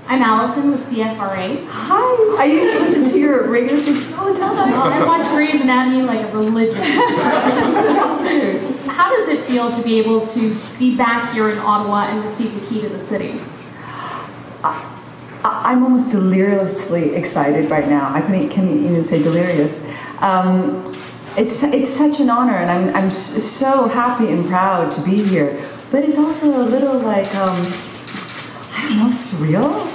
I'm Allison with CFRA. Hi! I used to listen to your radio station all the time. I watch Grey's Anatomy like a religion. How does it feel to be able to be back here in Ottawa and receive the key to the city? I'm almost deliriously excited right now. I can't even say delirious. It's such an honor, and I'm so happy and proud to be here. But it's also a little like, I don't know, surreal.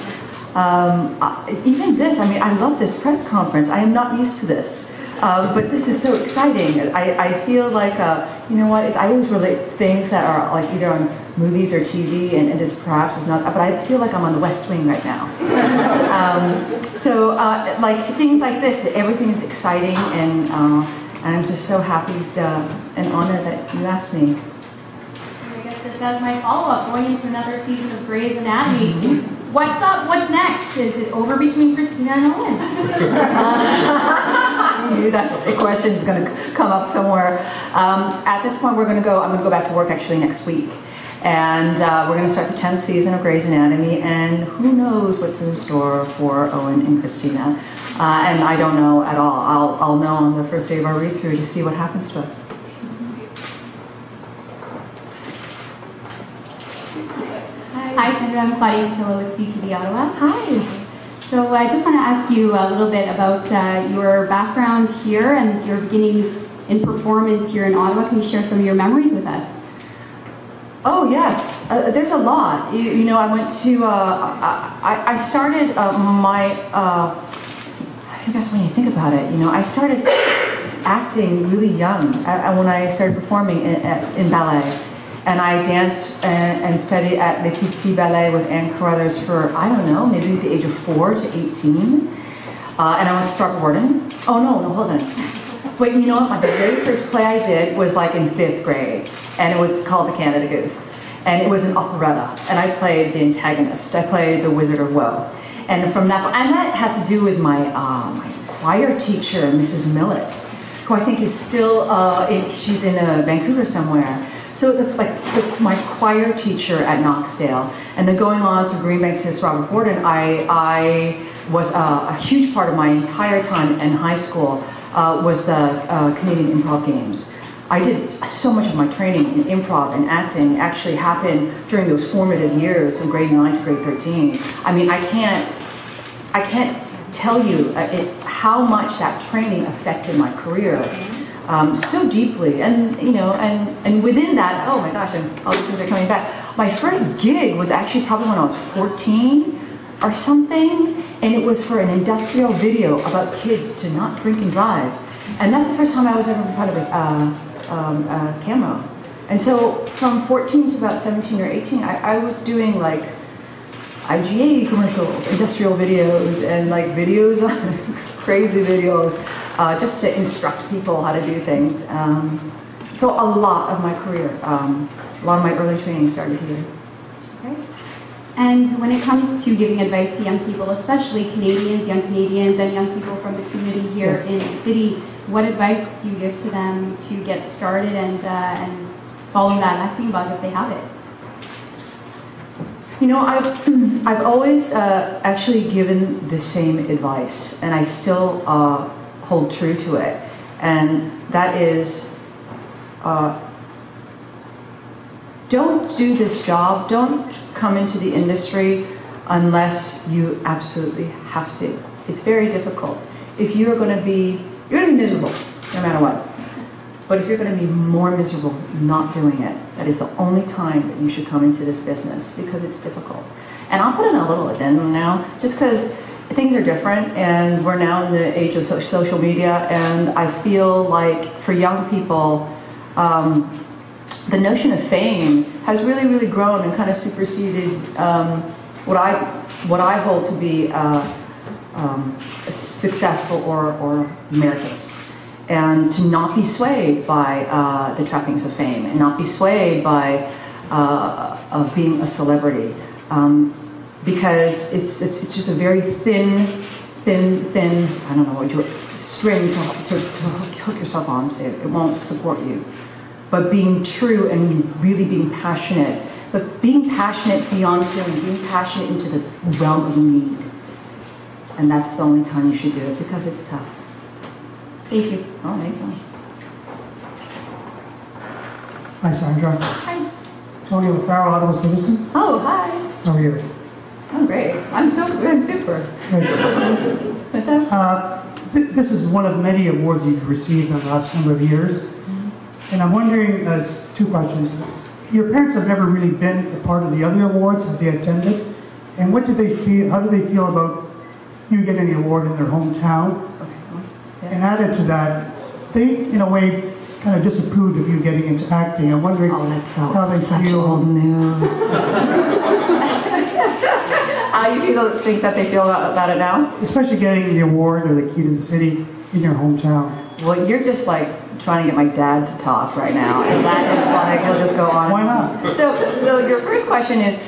Even this, I mean, I love this press conference. I am not used to this. But this is so exciting. I feel like, you know what, I always relate things that are like either on movies or TV, and this perhaps is not, but I feel like I'm on the West Wing right now. Like things like this, everything is exciting, and I'm just so happy and honored that you asked me. I guess just as my follow-up, going into another season of Grey's Anatomy, what's up? What's next? Is it over between Christina and Owen? I knew that question is going to come up somewhere. At this point, I'm going to go back to work actually next week. And we're going to start the 10th season of Grey's Anatomy, and who knows what's in store for Owen and Christina. And I don't know at all. I'll know on the first day of our read-through to see what happens to us. Hi, Sandra. I'm Claudia Cotillo with CTV Ottawa. Hi. So I just want to ask you a little bit about your background here and your beginnings in performance here in Ottawa. Can you share some of your memories with us? Oh yes, there's a lot. You know, I went to, I started I guess when you think about it, you know, I started acting really young when I started performing in ballet. And I danced and studied at Le Petit Ballet with Anne Carruthers for, I don't know, maybe the age of 4 to 18. And I went to Star Gordon. Oh no, hold on. But you know what, my very first play I did was like in 5th grade. And it was called The Canada Goose. And it was an operetta. And I played the antagonist. I played the Wizard of Woe. And from that, and that has to do with my choir teacher, Mrs. Millett, who I think is still, she's in Vancouver somewhere. So that's like my choir teacher at Knoxdale. And then going on through Greenbank to Robert Gordon, I was a huge part of my entire time in high school was the Canadian Improv Games. I did so much of my training in improv and acting actually happened during those formative years from grade 9 to grade 13. I mean, I can't tell you how much that training affected my career so deeply. And you know, and within that, oh my gosh, and all these things are coming back. My first gig was actually probably when I was 14 or something, and it was for an industrial video about kids to not drink and drive. And that's the first time I was ever in front of a camera. And so from 14 to about 17 or 18, I was doing like IGA commercials, industrial videos, and like videos, crazy videos, just to instruct people how to do things. So a lot of my career, a lot of my early training started here. Okay. And when it comes to giving advice to young people, especially Canadians, and young people from the community here in the city, what advice do you give to them to get started and follow that acting bug if they have it? You know, I've always actually given the same advice, and I still hold true to it. And that is, don't do this job, don't come into the industry unless you absolutely have to. It's very difficult. If you're going to be miserable, no matter what. But if you're going to be more miserable not doing it, that is the only time that you should come into this business, because it's difficult. And I'll put in a little addendum now, just because things are different, and we're now in the age of social media, and I feel like for young people, the notion of fame has really, really grown and kind of superseded what I hold to be successful or meritorious. And to not be swayed by the trappings of fame, and not be swayed by of being a celebrity, because it's just a very thin, I don't know what you string to hook yourself onto. It won't support you. But being true and really being passionate but being passionate beyond feeling, being passionate into the realm of need. And that's the only time you should do it, because it's tough. Thank you. Oh, anytime. Hi, Sandra. Hi. Tony LaFaro, Ottawa citizen. Oh, hi. How are you? I'm great. I'm super. Good. What's up? This is one of many awards you've received in the last number of years. And I'm wondering, it's two questions. Your parents have never really been a part of the other awards. Have they attended? And what do they feel? How do they feel about you getting the award in their hometown? And added to that, they, in a way, kind of disapproved of you getting into acting. I'm wondering how they such feel. old news. How you think that they feel about it now? Especially getting the award or the key to the city in your hometown. Well, you're just like trying to get my dad to talk right now, and that is like, he'll just go on. Why not? So your first question is,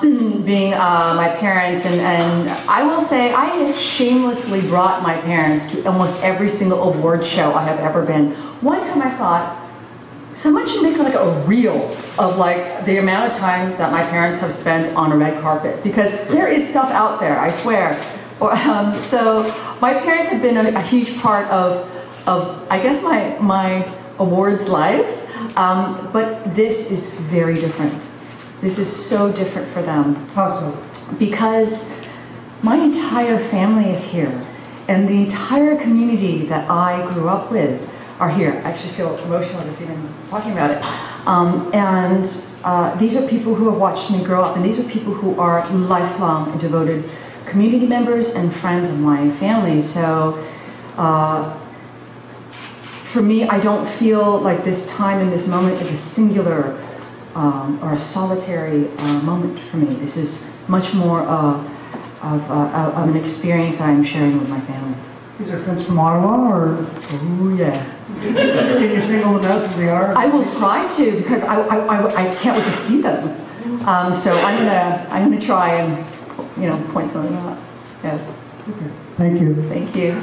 being my parents, and I will say I have shamelessly brought my parents to almost every single award show I have ever been. One time I thought, someone should make like a reel of like the amount of time that my parents have spent on a red carpet, because there is stuff out there, I swear. So my parents have been a huge part of I guess my awards life, but this is very different. This is so different for them. How so? Because my entire family is here, and the entire community that I grew up with are here. I actually feel emotional just even talking about it. And these are people who have watched me grow up, and these are people who are lifelong and devoted community members and friends of my family. So for me, I don't feel like this time and this moment is a singular or a solitary moment for me. This is much more of an experience I'm sharing with my family. These are friends from Ottawa, or? Oh yeah. Can you single them out who they are? I will try to, because I can't wait to see them. So I'm gonna try and point something out. Yes. Okay. Thank you. Thank you.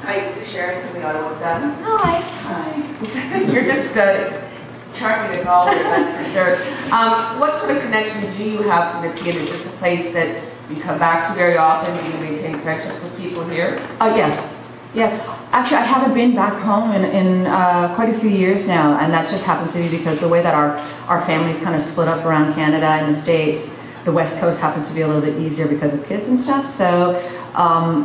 Hi, it's Sharon from the Ottawa Sun. Hi. Hi. You're just charming as always, that's for sure. What sort of connection do you have to Nepean? Is this a place that you come back to very often? Do you maintain friendships with people here? Yes. Actually, I haven't been back home in quite a few years now, and that just happens to be because the way that our families kind of split up around Canada and the States, the West Coast happens to be a little bit easier because of kids and stuff. So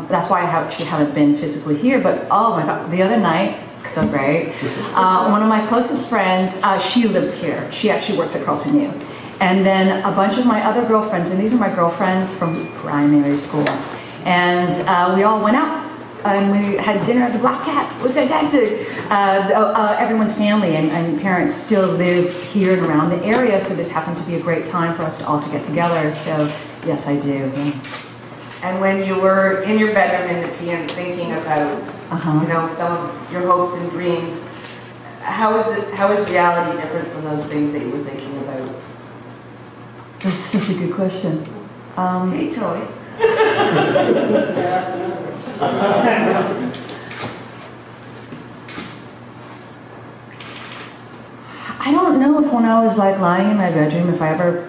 that's why I actually haven't been physically here. But oh my God, the other night, so great. One of my closest friends, she lives here. She actually works at Carleton U. And then a bunch of my other girlfriends, and these are my girlfriends from primary school. And we all went out and we had dinner at the Black Cat. It was fantastic. Everyone's family and parents still live here and around the area, so this happened to be a great time for us to all to get together. So yes, I do. Yeah. And when you were in your bedroom in Nepean thinking about some of your hopes and dreams, how is reality different from those things that you were thinking about? That's such a good question. Hey, Tony. I don't know if when I was like lying in my bedroom, if I ever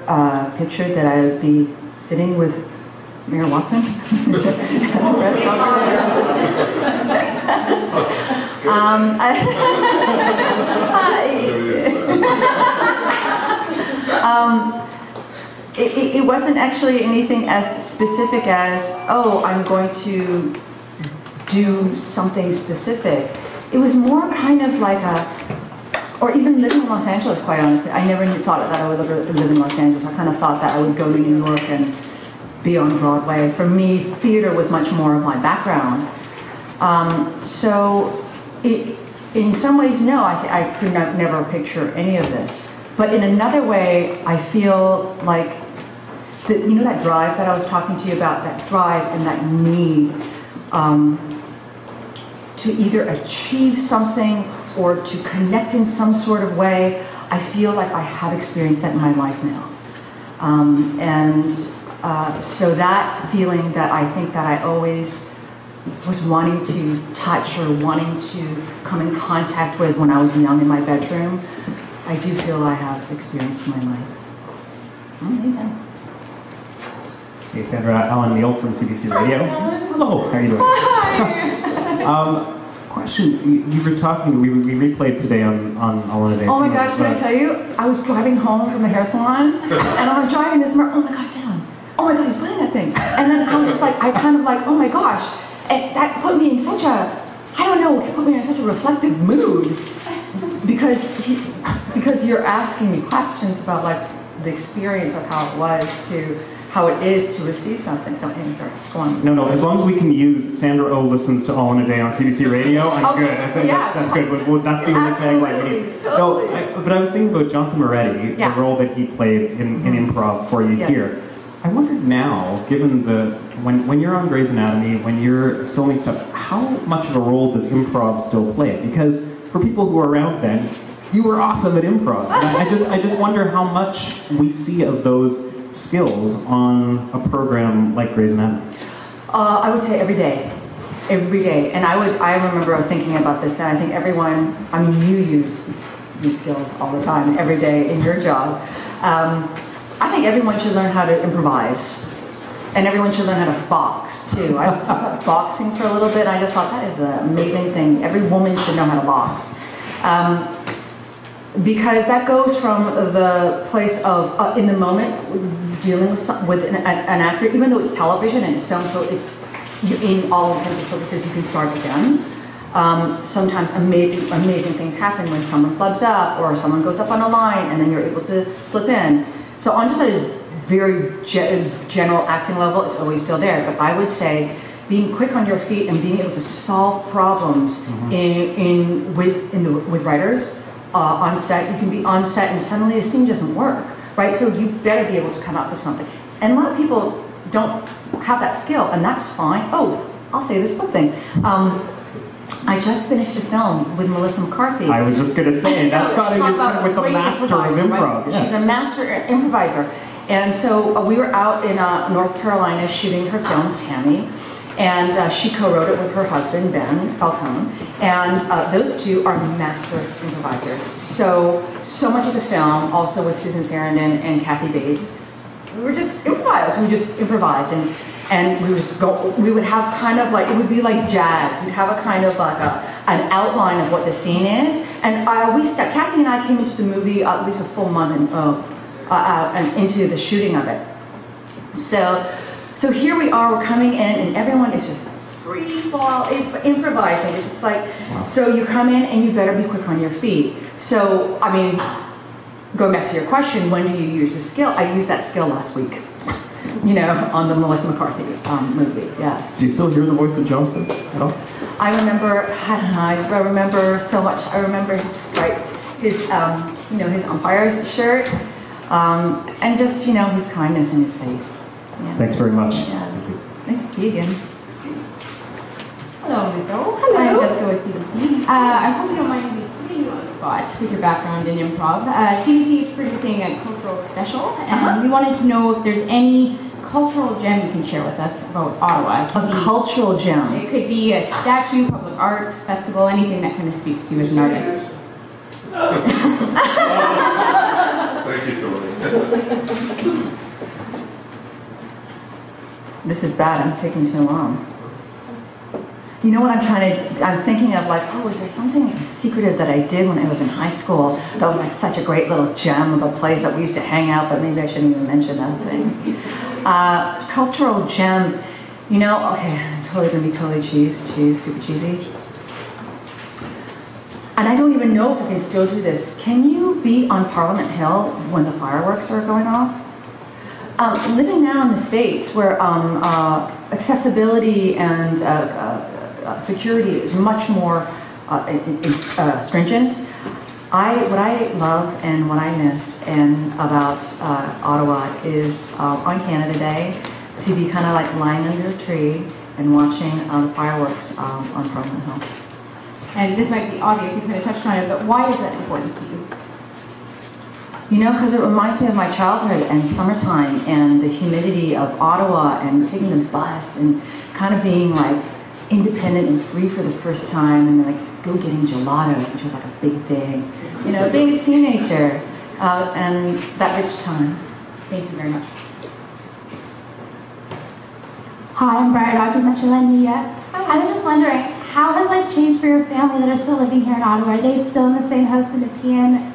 pictured that I would be sitting with Mayor Watson. It wasn't actually anything as specific as, oh, I'm going to do something specific. It was more kind of like or even living in Los Angeles, quite honestly. I never thought that I would live in Los Angeles. I kind of thought that I would go to New York and be on Broadway. For me, theater was much more of my background. In some ways, no, I could never picture any of this. But in another way, I feel like, that drive that I was talking to you about, that drive and that need to either achieve something or to connect in some sort of way, I feel like I have experienced that in my life now. So that feeling that I think that I always was wanting to touch or wanting to come in contact with when I was young in my bedroom, I do feel I have experienced in my life. Anytime. Hey Sandra, Alan Neal from CBC Radio. Hello, how are you doing? Hi. Question, you were talking, we replayed today on Holiday. Oh my gosh, can I tell you? I was driving home from the hair salon, and I'm driving this, oh my god, Dan. Oh my god, he's playing that thing. And then I was just like, I kind of like, oh my gosh. And that put me in such a, I don't know, it put me in such a reflective mood. Because you're asking me questions about like the experience of how it was to, how it is to receive something. So anyway, sorry, go on. No, as long as we can use Sandra Oh listens to All in a Day on CBC Radio, I'm Okay, good. I think yeah, that's good. That's the only tagline we need. Totally. No, but I was thinking about Johnson Moretti, Yeah. the role that he played in improv for you Yes. here. I wonder now, given when you're on Grey's Anatomy, when you're filming stuff, how much of a role does improv still play? Because for people who were around then, you were awesome at improv. And I just wonder how much we see of those skills on a program like Grey's Anatomy. I would say every day. Every day. And I remember thinking about this, and I think everyone, I mean, you use these skills all the time, every day in your job. I think everyone should learn how to improvise. And everyone should learn how to box, too. I talked about boxing for a little bit, and I just thought that is an amazing thing. Every woman should know how to box. Because that goes from the place of, in the moment, dealing with an actor, even though it's television and it's film, so it's, in all intents and purposes, you can start again. Sometimes amazing things happen when someone flubs up or someone goes up on a line and then you're able to slip in. So on just a very general acting level, it's always still there. But I would say being quick on your feet and being able to solve problems with writers on set. You can be on set and suddenly a scene doesn't work, right? So you better be able to come up with something. And a lot of people don't have that skill, and that's fine. Oh, I'll say this one thing. I just finished a film with Melissa McCarthy. I was just going to say, that's got to do with the master of improv. Right? Yes. She's a master improviser. And so we were out in North Carolina shooting her film, Tammy, and she co-wrote it with her husband, Ben Falcone, and those two are master improvisers. So much of the film, also with Susan Sarandon and Kathy Bates, we were just improvised. We just improvised, and we would have kind of like, it would be like jazz. We'd have a kind of like an outline of what the scene is, and Kathy and I came into the movie at least a full month and into the shooting of it. So here we are, we're coming in, and everyone is just free fall, improvising. It's just like, so you come in and you better be quick on your feet. So, I mean, going back to your question, when do you use a skill? I used that skill last week, on the Melissa McCarthy movie, yes. Do you still hear the voice of Johnson at all? I remember so much. I remember his striped, his umpire's shirt, and just, his kindness in his face. Yeah. Thanks very much. Yeah. Thank you. Nice to see you again. Hello, Ms. O. Hello. I'm Jessica with CBC. I hope you don't mind me putting you on the spot with your background in improv. CBC is producing a cultural special, and we wanted to know if there's any cultural gem you can share with us about Ottawa. A cultural gem. It could be a statue, public art, festival, anything that kind of speaks to you as an artist. Thank you, Tony. This is bad, I'm taking too long. You know what I'm thinking of, like, is there something secretive that I did when I was in high school that was like such a great little gem of a place that we used to hang out, but maybe I shouldn't even mention those things. Cultural gem, okay, I'm totally gonna be totally super cheesy. And I don't even know if we can still do this. Can you be on Parliament Hill when the fireworks are going off? Living now in the States, where accessibility and security is much more stringent, what I love and what I miss about Ottawa is on Canada Day to be kind of like lying under a tree and watching the fireworks on Parliament Hill. And this might be obvious, you kind of touched on it, but why is that important to you? Because it reminds me of my childhood and summertime and the humidity of Ottawa and taking the bus and kind of being like independent and free for the first time and like go getting gelato, which was like a big thing. Being a teenager and that rich time. Thank you very much. Hi, I'm Brian Rogers, Metroland Media. I was just wondering, how has life changed for your family that are still living here in Ottawa? Are they still in the same house in Nepean,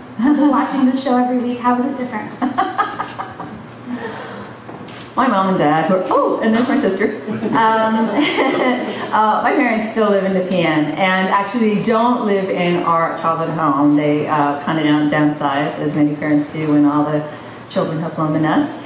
watching the show every week? How is it different? My mom and dad, and there's my sister. My parents still live in Nepean, and actually don't live in our childhood home. They kind of downsize, as many parents do when all the children have flown the nest.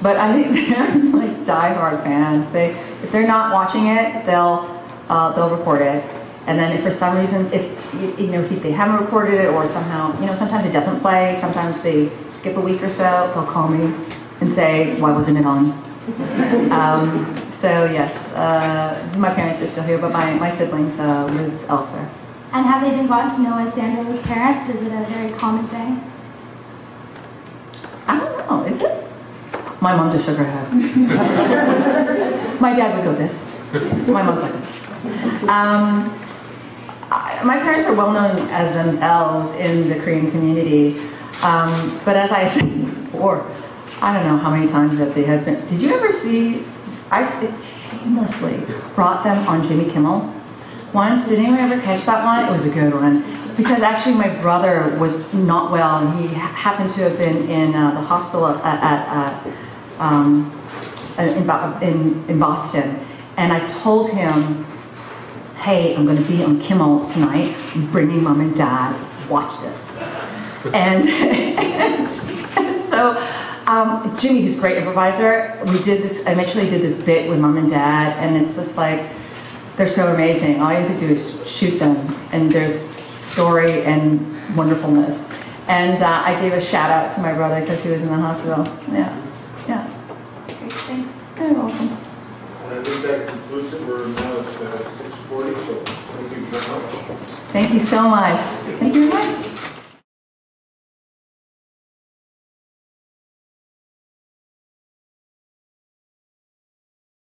But I think they're like die-hard fans. If they're not watching it, they'll record it. And then if for some reason they haven't recorded it, or somehow, sometimes it doesn't play, sometimes they skip a week or so, they'll call me and say, why wasn't it on? So yes, my parents are still here, but my siblings live elsewhere. And have they been gotten to know as Sandra Oh's parents? Is it a very common thing? I don't know, is it? My mom just shook her head. My dad would go this. My mom's like this. My parents are well known as themselves in the Korean community. But as I said before, I don't know how many times that they have been. Did you ever see, I shamelessly brought them on Jimmy Kimmel once. Did anyone ever catch that one? It was a good one. Because actually my brother was not well, and he happened to have been in the hospital in Boston. And I told him, hey, I'm going to be on Kimmel tonight. I'm bringing mom and dad. Watch this. And so Jimmy, who's a great improviser, I eventually did this bit with mom and dad, and it's just like, they're so amazing. All you have to do is shoot them, and there's story and wonderfulness. And I gave a shout out to my brother because he was in the hospital. Yeah. Great, thanks. You're welcome. I think that concludes it. We're now at 6:40, so thank you very much. Thank you so much. Thank you very much.